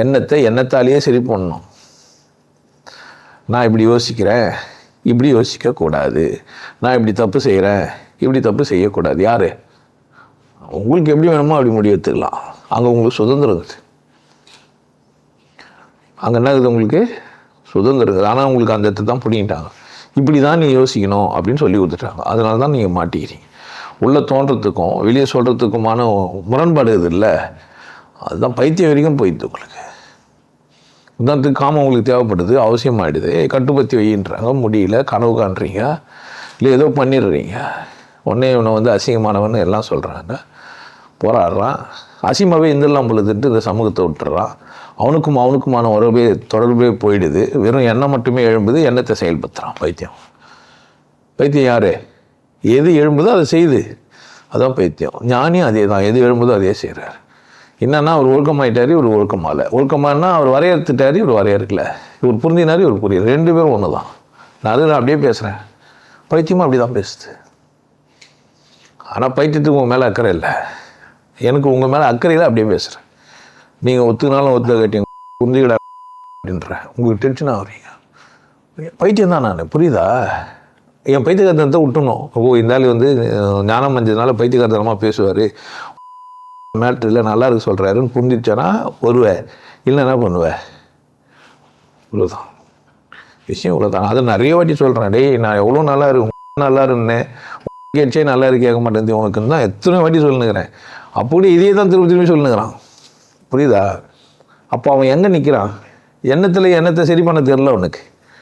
எண்ணத்தாலேயே சரி பண்ணணும். நான் இப்படி யோசிக்கிறேன், இப்படி யோசிக்கக்கூடாது, நான் இப்படி தப்பு செய்கிறேன், இப்படி தப்பு செய்யக்கூடாது. யார்? உங்களுக்கு எப்படி வேணுமோ அப்படி முடிவு எடுத்துக்கலாம். அங்கே உங்களுக்கு சுதந்திரம் இருக்குது. அங்கே என்ன இருக்குது? உங்களுக்கு சுதந்திரம் இருக்குது. ஆனால் உங்களுக்கு அந்த இடத்த தான் பிடிங்கிட்டாங்க. இப்படி தான் நீ யோசிக்கணும் அப்படின்னு சொல்லி கொடுத்துட்டாங்க. அதனால தான் நீங்கள் மாட்டிக்கிறீங்க. உள்ளே தோன்றத்துக்கும் வெளியே சொல்கிறதுக்குமான முரண்பாடு இது இல்லை. அதுதான் பைத்தியம் வரைக்கும் போயிடுது உங்களுக்கு. உதாரணத்துக்கு காமம் உங்களுக்கு தேவைப்படுது, அவசியமாகிடுது, கட்டுப்பற்றி வையின்றாங்க, முடியல, கனவு காண்றீங்க, இல்லை ஏதோ பண்ணிடுறீங்க. உடனே இவனை அசிங்கமானவன் எல்லாம் சொல்கிறாங்க, போராடுறான். அசிங்கமாகவே இருந்துடலாம் பொழுதுட்டு இந்த சமூகத்தை விட்டுறான். அவனுக்குமான தொடர்பே போயிடுது. வெறும் எண்ணம் மட்டுமே எழும்புது, எண்ணத்தை செயல்படுத்துகிறான் பைத்தியம். பைத்தியம் யார்? எது எழும்புதோ அதை செய்யுது, அதான் பைத்தியம். ஞானியும் அதே தான், எது எழும்புதோ அதே செய்கிறார். என்னன்னா அவர் ஒழுக்கமாயிட்டார், இவர் ஒழுக்கமாகல. ஒழுக்கமானா அவர் வரையறுத்துட்டார், இவர் வரையறுக்கல. இவர் புரிஞ்சினார், இவர் புரியுது. 2 பேரும் ஒன்று தான். நான் அப்படியே பேசுகிறேன், பைத்தியமாக அப்படி தான் பேசுது. ஆனால் பைத்தியத்துக்கு உங்கள் மேலே அக்கறை இல்லை, எனக்கு உங்கள் மேலே அக்கறையில் அப்படியே பேசுகிறேன். நீங்கள் ஒத்துக்கினாலும் ஒத்துக்க கேட்டீங்க, புரிஞ்சுக்கிட அப்படின்றேன். உங்களுக்கு டென்ஷன் ஆகுறீங்க. பைத்தியம் தான் நான், புரியுதா? என் பைத்தியகாரத்தனத்தை விட்டுணும். இந்த ஆள் ஞானம் அஞ்சதுனால பைத்தியகாரத்தனமாக பேசுவார், மேட்ரில் நல்லா இருக்கு சொல்கிறாருன்னு புரிஞ்சிச்சானா வருவேன், இல்லை என்ன பண்ணுவேன்? இவ்வளோதான் விஷயம், இவ்வளோதான். அதை நிறைய வாட்டி சொல்கிறேன். டேய், நான் எவ்வளோ நல்லா இருக்கு, நல்லா இருந்தேன், கேட்சே நல்லா இருக்கு, கேட்க மாட்டேன் உனக்குன்னு தான் எத்தனை வாட்டி சொல்லுங்கிறேன். அப்படி இதே தான் திரும்பி சொல்லுங்கிறான். புரியுதா? அப்போ அவன் எங்கே நிற்கிறான்? எண்ணத்தை சரி பண்ண தெரியல அவனுக்கு.